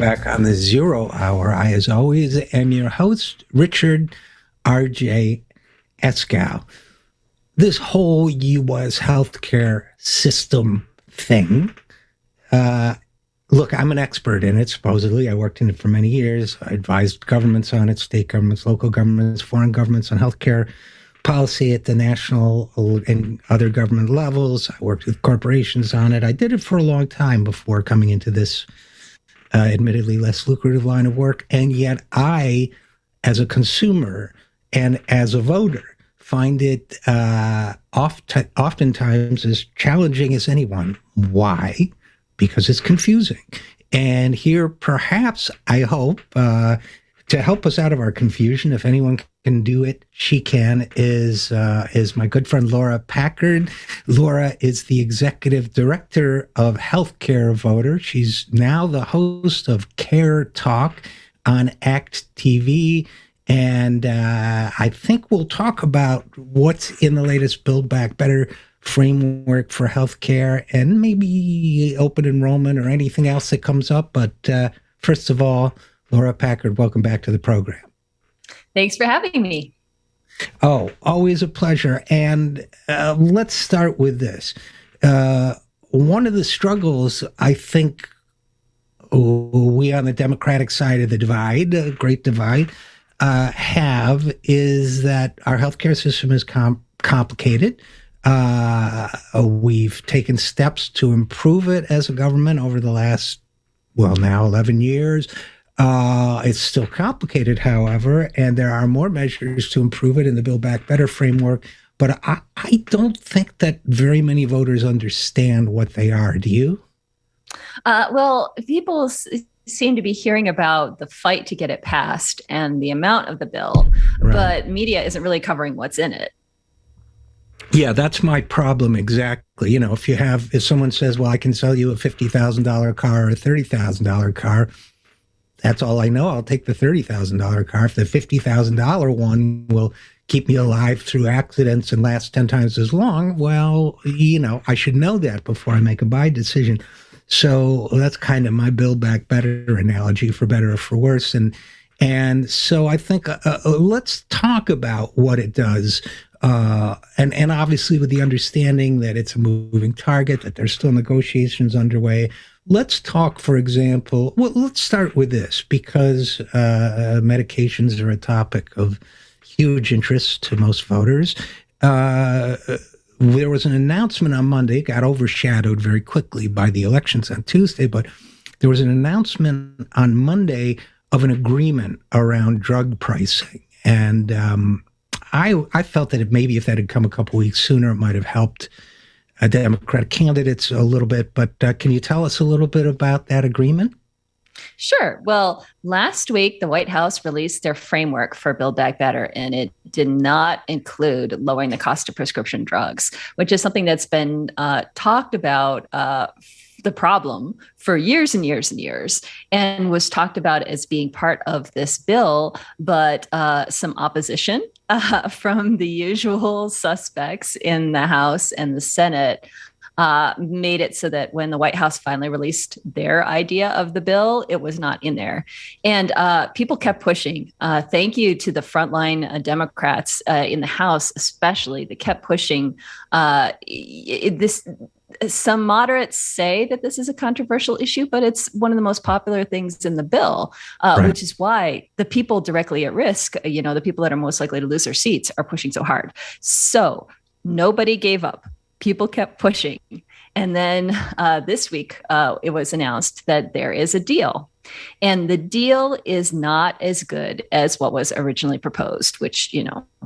back on the Zero Hour. I, as always, am your host, Richard RJ Eskow. This whole U.S. healthcare system thing, look, I'm an expert in it, supposedly. I worked in it for many years. I advised governments on it, state governments, local governments, foreign governments on healthcare policy at the national and other government levels. I worked with corporations on it. I did it for a long time before coming into this admittedly less lucrative line of work. And yet I, as a consumer and as a voter, find it oftentimes as challenging as anyone. Why? Because it's confusing. And here, perhaps, I hope, to help us out of our confusion, if anyone can do it, she can, is my good friend Laura Packard. Laura is the executive director of Healthcare Voter. She's now the host of Care Talk on ACT TV. And I think we'll talk about what's in the latest Build Back Better framework for healthcare and maybe open enrollment or anything else that comes up. But first of all, Laura Packard, welcome back to the program. Thanks for having me. Oh, always a pleasure. And let's start with this. One of the struggles I think we on the Democratic side of the divide, the great divide, have is that our healthcare system is complicated. We've taken steps to improve it as a government over the last, now 11 years. It's still complicated, however, and there are more measures to improve it in the Build Back Better framework. But I don't think that very many voters understand what they are. Do you? People seem to be hearing about the fight to get it passed and the amount of the bill, right, but media isn't really covering what's in it. Yeah, that's my problem exactly. You know, if someone says, well, I can sell you a $50,000 car or a $30,000 car, that's all I know. I'll take the $30,000 car. If the $50,000 one will keep me alive through accidents and last 10 times as long, well, I should know that before I make a buy decision. So that's kind of my Build Back Better analogy, for better or for worse. And so I think let's talk about what it does. And obviously with the understanding that it's a moving target, that there's still negotiations underway. Let's talk, for example, let's start with this, because medications are a topic of huge interest to most voters. There was an announcement on Monday, got overshadowed very quickly by the elections on Tuesday, but there was an announcement on Monday of an agreement around drug pricing. And I felt that maybe if that had come a couple weeks sooner, it might have helped Democratic candidates a little bit. But can you tell us a little bit about that agreement? Sure. Well, last week, the White House released their framework for Build Back Better, and it did not include lowering the cost of prescription drugs, which is something that's been talked about the problem for years and years and years, and was talked about as being part of this bill, but some opposition from the usual suspects in the House and the Senate made it so that when the White House finally released their idea of the bill, it was not in there. And people kept pushing. Thank you to the frontline Democrats in the House, especially, that kept pushing this. Some moderates say that this is a controversial issue, but it's one of the most popular things in the bill, right, which is why the people directly at risk, the people that are most likely to lose their seats, are pushing so hard. So nobody gave up. People kept pushing. And then this week, it was announced that there is a deal. And the deal is not as good as what was originally proposed, which,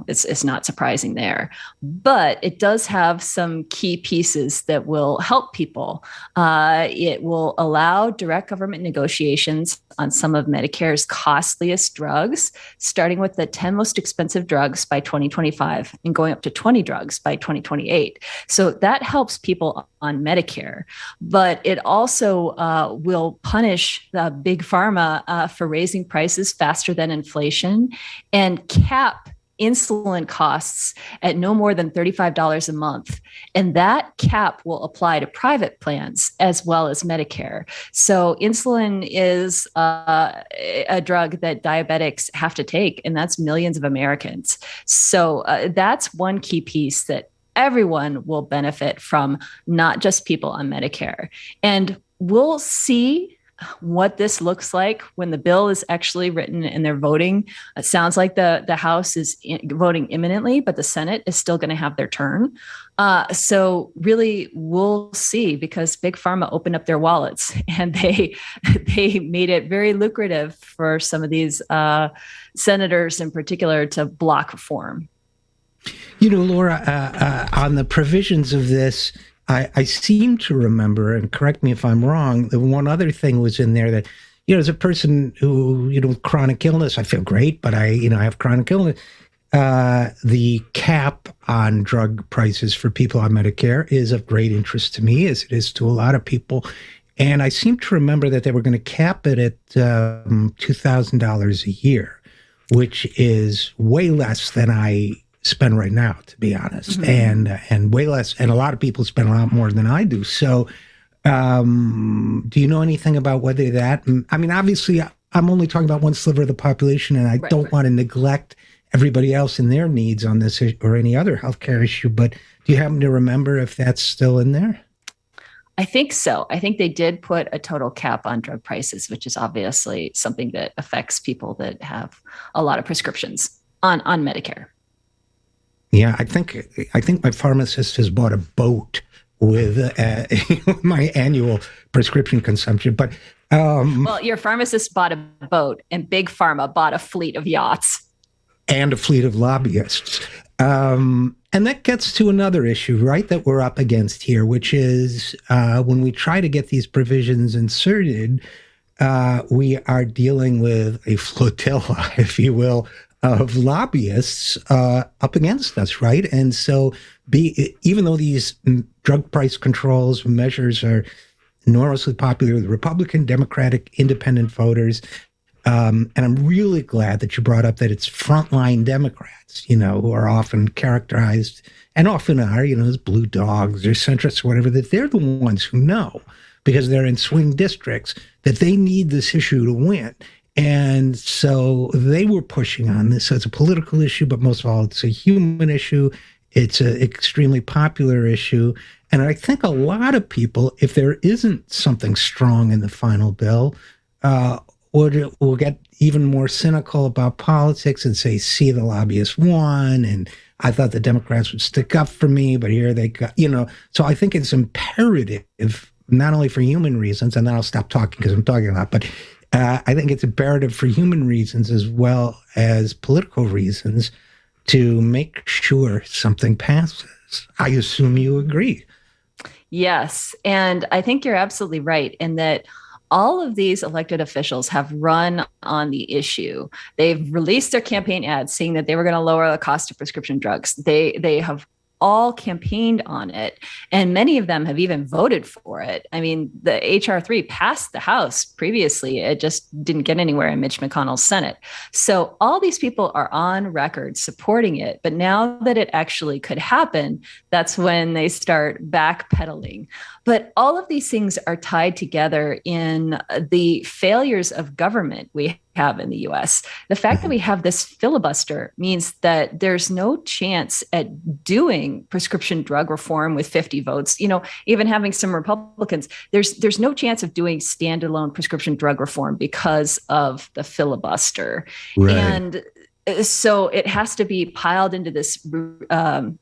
is not surprising there. But it does have some key pieces that will help people. It will allow direct government negotiations on some of Medicare's costliest drugs, starting with the 10 most expensive drugs by 2025 and going up to 20 drugs by 2028. So that helps people on Medicare. But it also will punish the big pharma for raising prices faster than inflation and cap insulin costs at no more than $35 a month. And that cap will apply to private plans as well as Medicare. So insulin is a drug that diabetics have to take, and that's millions of Americans. So that's one key piece that everyone will benefit from, not just people on Medicare. And we'll see what this looks like when the bill is actually written and they're voting. It sounds like the House is voting imminently, but the Senate is still going to have their turn. So really, we'll see, because Big Pharma opened up their wallets and they made it very lucrative for some of these senators in particular to block reform. You know, Laura, on the provisions of this, I seem to remember, and correct me if I'm wrong, the one other thing was in there that, as a person who, with chronic illness, I feel great, but I have chronic illness. The cap on drug prices for people on Medicare is of great interest to me, as it is to a lot of people. And I seem to remember that they were going to cap it at $2,000 a year, which is way less than I spend right now, to be honest, and way less, and a lot of people spend a lot more than I do. So do you know anything about whether that, I mean, obviously I'm only talking about one sliver of the population, and I don't want to neglect everybody else and their needs on this or any other healthcare issue, but do you happen to remember if that's still in there? I think so. I think they did put a total cap on drug prices, which is obviously something that affects people that have a lot of prescriptions on Medicare. Yeah, I think my pharmacist has bought a boat with my annual prescription consumption. But well, your pharmacist bought a boat, and Big Pharma bought a fleet of yachts and a fleet of lobbyists. And that gets to another issue, right, that we're up against here, which is when we try to get these provisions inserted, we are dealing with a flotilla, if you will, of lobbyists up against us, right? And so even though these drug price controls measures are enormously popular with Republican, Democratic, independent voters, and I'm really glad that you brought up that it's frontline Democrats, who are often characterized, and often are, as blue dogs or centrists or whatever, that they're the ones who know, because they're in swing districts, that they need this issue to win. And so they were pushing on this as a political issue, but most of all, it's a human issue. It's an extremely popular issue. And I think a lot of people, if there isn't something strong in the final bill, will get even more cynical about politics and say, see, the lobbyists won, and I thought the Democrats would stick up for me, but here they got, So I think it's imperative, not only for human reasons, and then I'll stop talking because I'm talking a lot, but I think it's imperative for human reasons as well as political reasons to make sure something passes. I assume you agree. Yes. And I think you're absolutely right in that all of these elected officials have run on the issue. They've released their campaign ads saying that they were going to lower the cost of prescription drugs. They have all campaigned on it, and many of them have even voted for it. I mean, the H.R. 3 passed the House previously. It just didn't get anywhere in Mitch McConnell's Senate. So all these people are on record supporting it. But now that it actually could happen, that's when they start backpedaling. But all of these things are tied together in the failures of government we have in the US. The fact that we have this filibuster means that there's no chance at doing prescription drug reform with 50 votes. Even having some Republicans, there's no chance of doing standalone prescription drug reform because of the filibuster. Right. And so it has to be piled into this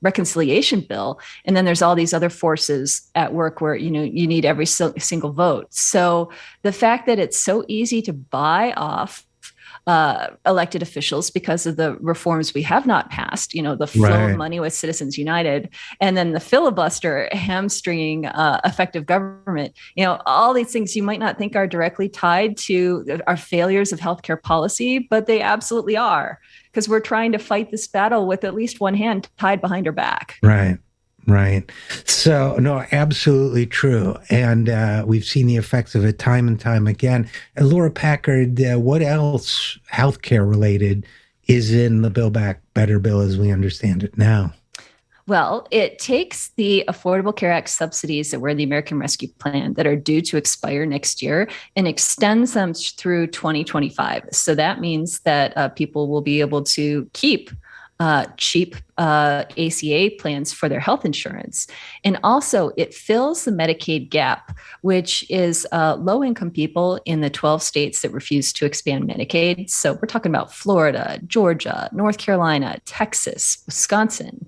reconciliation bill. And then there's all these other forces at work where, you need every single vote. So the fact that it's so easy to buy off elected officials because of the reforms we have not passed, the flow of money with Citizens United, and then the filibuster hamstringing effective government, all these things you might not think are directly tied to our failures of healthcare policy, but they absolutely are, because we're trying to fight this battle with at least one hand tied behind our back. Right. So, no, absolutely true. And we've seen the effects of it time and time again. And Laura Packard, what else healthcare related is in the Build Back Better bill as we understand it now? Well, it takes the Affordable Care Act subsidies that were in the American Rescue Plan that are due to expire next year and extends them through 2025. So that means that people will be able to keep cheap ACA plans for their health insurance. And also, it fills the Medicaid gap, which is low income people in the 12 states that refuse to expand Medicaid. So we're talking about Florida, Georgia, North Carolina, Texas, Wisconsin.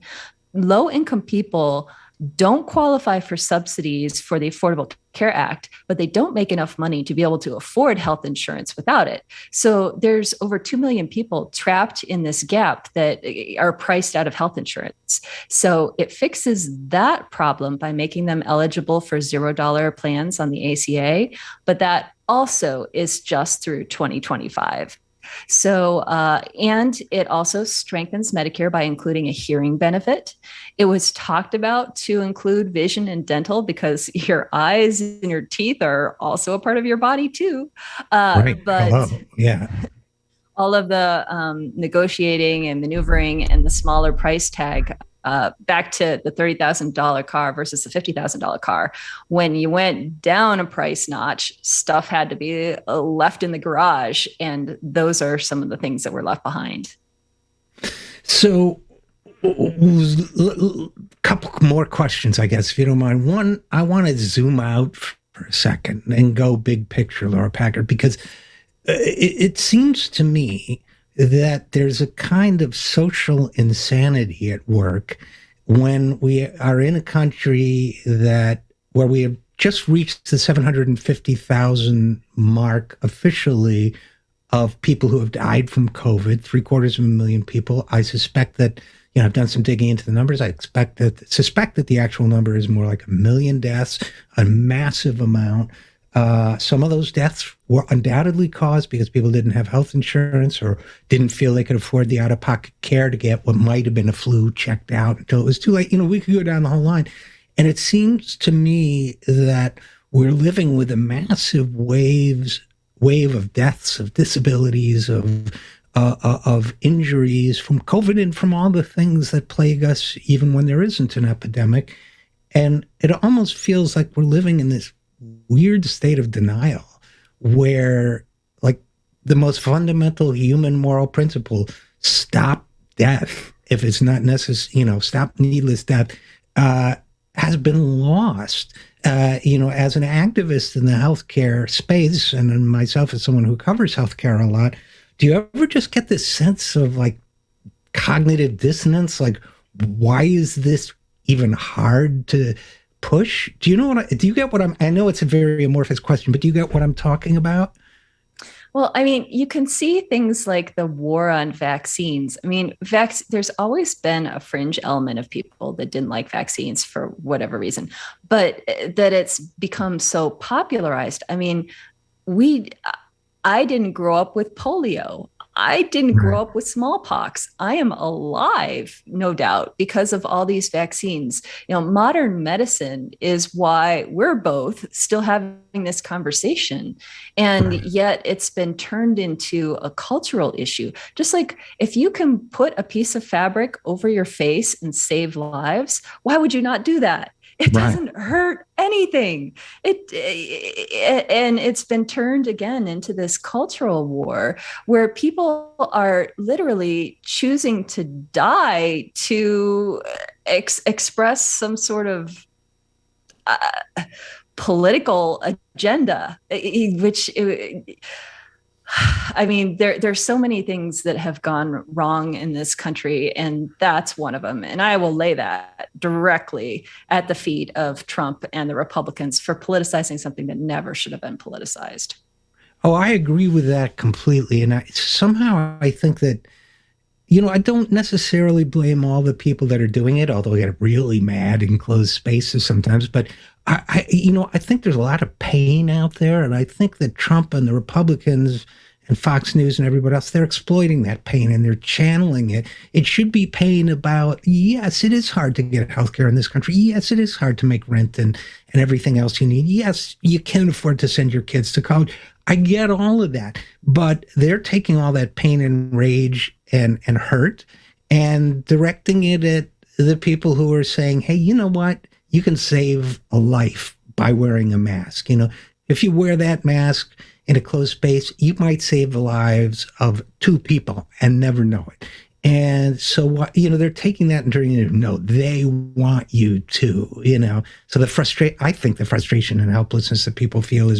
Low income people don't qualify for subsidies for the Affordable Care Act, but they don't make enough money to be able to afford health insurance without it. So there's over 2 million people trapped in this gap that are priced out of health insurance. So it fixes that problem by making them eligible for $0 plans on the ACA, but that also is just through 2025. So, and it also strengthens Medicare by including a hearing benefit. It was talked about to include vision and dental because your eyes and your teeth are also a part of your body too. Right. But Hello. Yeah. all of the negotiating and maneuvering and the smaller price tag, back to the $30,000 car versus the $50,000 car. When you went down a price notch, stuff had to be left in the garage. And those are some of the things that were left behind. So, a couple more questions, I guess, if you don't mind. One, I want to zoom out for a second and go big picture, Laura Packard, because it seems to me that there's a kind of social insanity at work when we are in a country where we have just reached the 750,000 mark officially of people who have died from COVID, 750,000 people. I suspect that, I've done some digging into the numbers. I suspect that the actual number is more like 1 million deaths, a massive amount. Some of those deaths were undoubtedly caused because people didn't have health insurance or didn't feel they could afford the out-of-pocket care to get what might have been a flu checked out until it was too late. We could go down the whole line. And it seems to me that we're living with a massive wave of deaths, of disabilities, of injuries from COVID and from all the things that plague us even when there isn't an epidemic. And it almost feels like we're living in this weird state of denial where, like, the most fundamental human moral principle, stop death if it's not necessary, stop needless death, has been lost. As an activist in the healthcare space, and myself as someone who covers healthcare a lot, do you ever just get this sense of like cognitive dissonance? Like, why is this even hard to push? Do you get what I know it's a very amorphous question, but do you get what I'm talking about? Well, I mean, you can see things like the war on vaccines. I mean, there's always been a fringe element of people that didn't like vaccines for whatever reason, but that it's become so popularized. I mean, I didn't grow up with polio. I didn't grow up with smallpox. I am alive, no doubt, because of all these vaccines. Modern medicine is why we're both still having this conversation. And yet it's been turned into a cultural issue. Just like if you can put a piece of fabric over your face and save lives, why would you not do that? It doesn't hurt anything. And it's been turned again into this cultural war where people are literally choosing to die to express some sort of political agenda, which I mean, there's so many things that have gone wrong in this country, and that's one of them. And I will lay that directly at the feet of Trump and the Republicans for politicizing something that never should have been politicized. Oh, I agree with that completely. And somehow I think that, I don't necessarily blame all the people that are doing it, although I get really mad in closed spaces sometimes. But I think there's a lot of pain out there. And I think that Trump and the Republicans and Fox News and everybody else, they're exploiting that pain and they're channeling it. It should be pain about, yes, it is hard to get healthcare in this country. Yes, it is hard to make rent and everything else you need. Yes, you can afford to send your kids to college. I get all of that, but they're taking all that pain and rage and hurt and directing it at the people who are saying, hey, you know what? You can save a life by wearing a mask. If you wear that mask in a closed space, you might save the lives of 2 people and never know it. And so, they're taking that and turning it, no, they want you to, So I think the frustration and helplessness that people feel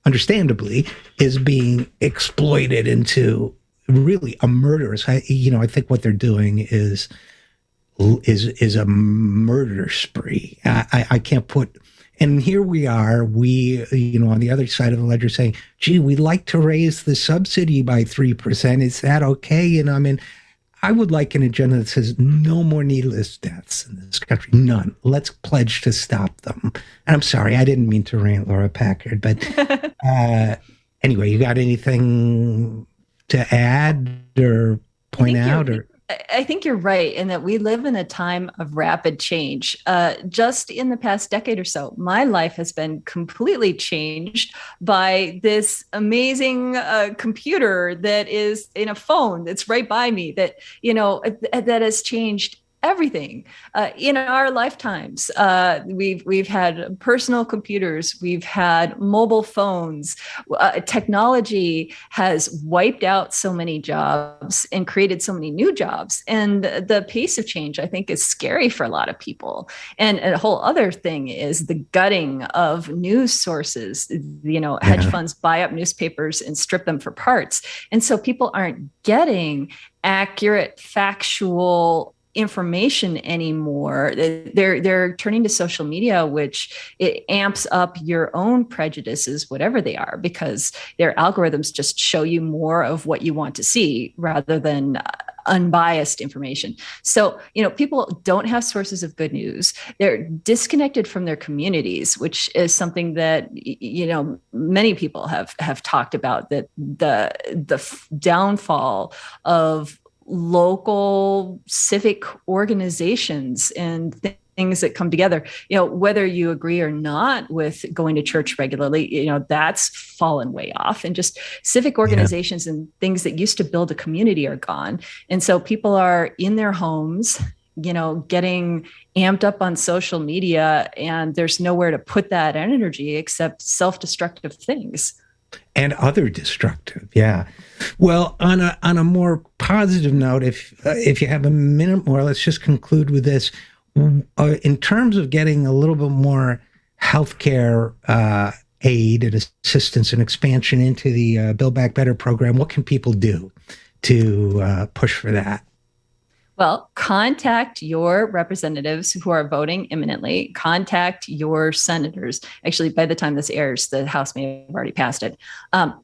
understandably, is being exploited into really a murderous. I think what they're doing is a murder spree. I can't put. And here we are, on the other side of the ledger saying, gee, we'd like to raise the subsidy by 3%. Is that okay? I would like an agenda that says no more needless deaths in this country. None. Let's pledge to stop them. And I'm sorry, I didn't mean to rant, Laura Packard. But anyway, you got anything to add or point out? I think you're right in that we live in a time of rapid change. Just in the past decade or so, my life has been completely changed by this amazing computer that is in a phone that's right by me that has changed everything in our lifetimes. We've had personal computers, we've had mobile phones. Technology has wiped out so many jobs and created so many new jobs. And the pace of change, I think, is scary for a lot of people. And a whole other thing is the gutting of news sources. Hedge funds buy up newspapers and strip them for parts. And so people aren't getting accurate, factual information anymore. They're turning to social media, which it amps up your own prejudices, whatever they are, because their algorithms just show you more of what you want to see rather than unbiased information. So, people don't have sources of good news. They're disconnected from their communities, which is something that, many people have talked about, that the downfall of local civic organizations and things that come together, whether you agree or not with going to church regularly, that's fallen way off. And just civic organizations and things that used to build a community are gone. And so people are in their homes, getting amped up on social media, and there's nowhere to put that energy except self-destructive things. And other destructive, yeah. Well, on a more positive note, if you have a minute more, let's just conclude with this. In terms of getting a little bit more healthcare aid and assistance and expansion into the Build Back Better program, what can people do to push for that? Well, contact your representatives who are voting imminently. Contact your senators. Actually, by the time this airs, the House may have already passed it.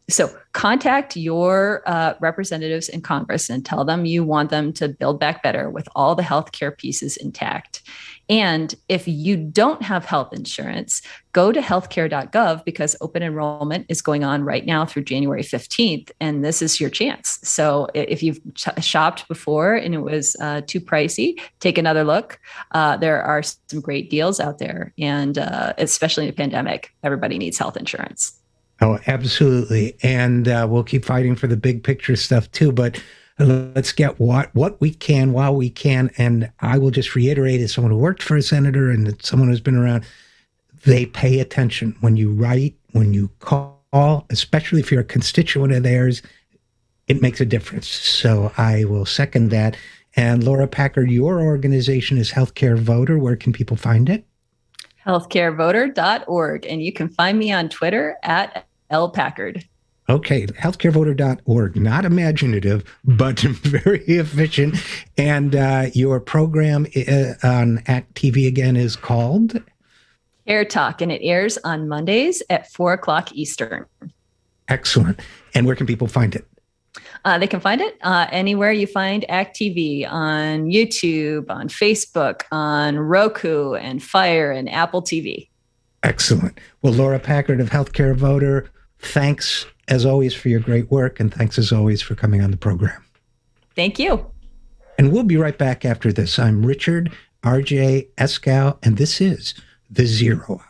So contact your representatives in Congress and tell them you want them to build back better with all the healthcare pieces intact. And if you don't have health insurance, go to healthcare.gov, because open enrollment is going on right now through January 15th. And this is your chance. So if you've shopped before and it was too pricey, take another look. There are some great deals out there. And especially in a pandemic, everybody needs health insurance. Oh, absolutely. And we'll keep fighting for the big picture stuff too. But let's get what we can while we can. And I will just reiterate, as someone who worked for a senator and someone who's been around, they pay attention when you write, when you call, especially if you're a constituent of theirs, it makes a difference. So I will second that. And Laura Packard, your organization is Healthcare Voter. Where can people find it? Healthcarevoter.org. And you can find me on Twitter at LPackard. Okay, healthcarevoter.org, not imaginative, but very efficient. And your program on ACT TV again is called? Care Talk, and it airs on Mondays at 4:00 Eastern. Excellent. And where can people find it? They can find it anywhere you find ACT TV, on YouTube, on Facebook, on Roku and Fire and Apple TV. Excellent. Well, Laura Packard of Healthcare Voter, thanks as always for your great work, and thanks as always for coming on the program. Thank you. And we'll be right back after this. I'm Richard RJ Eskow, and this is The Zero Hour.